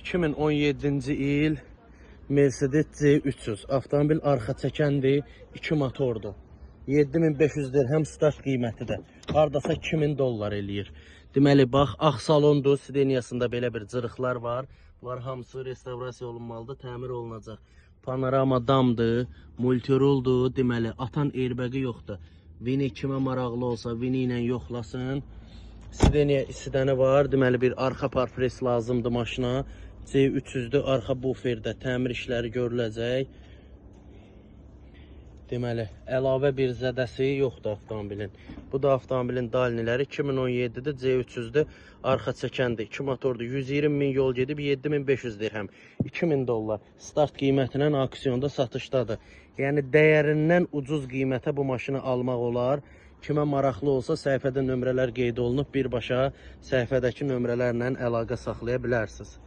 2017-ci il Mercedes C300 avtomobil arxa çəkəndir, 2 motordur. 7500 dirhəm start qiymətidir. Hardasa 2000 dollar eləyir. Deməli bax, ağ salondur, sideniyasında belə bir cırıqlar var. Bunlar hamısı restavrasiya olunmalıdır, təmir olunacaq. Panorama damdır, multiroldur, deməli atan airbəqi yoxdur. Vini kimə maraqlı olsa Vini ilə yoxlasın. Sidəni var, deməli bir arxa parpres lazımdır maşına. C300'dür, arxa buferdə təmir işləri görüləcək. Deməli, əlavə bir zədəsi yoxdur avtomobilin. Bu da avtomobilin dalniləri 2017-dir, C300'dür, arxa çəkəndir, 2 motordur, 120 min yol gedib, 7500 dirhəm, 2000 dollar. Start qiymətinə aksiyonda satışdadır. Yəni, dəyərindən ucuz qiymətə bu maşını almaq olar. Kimə maraqlı olsa, səhifədə nömrələr qeyd olunub, birbaşa səhifədəki nömrələrlə əlaqə saxlaya bilərsiniz.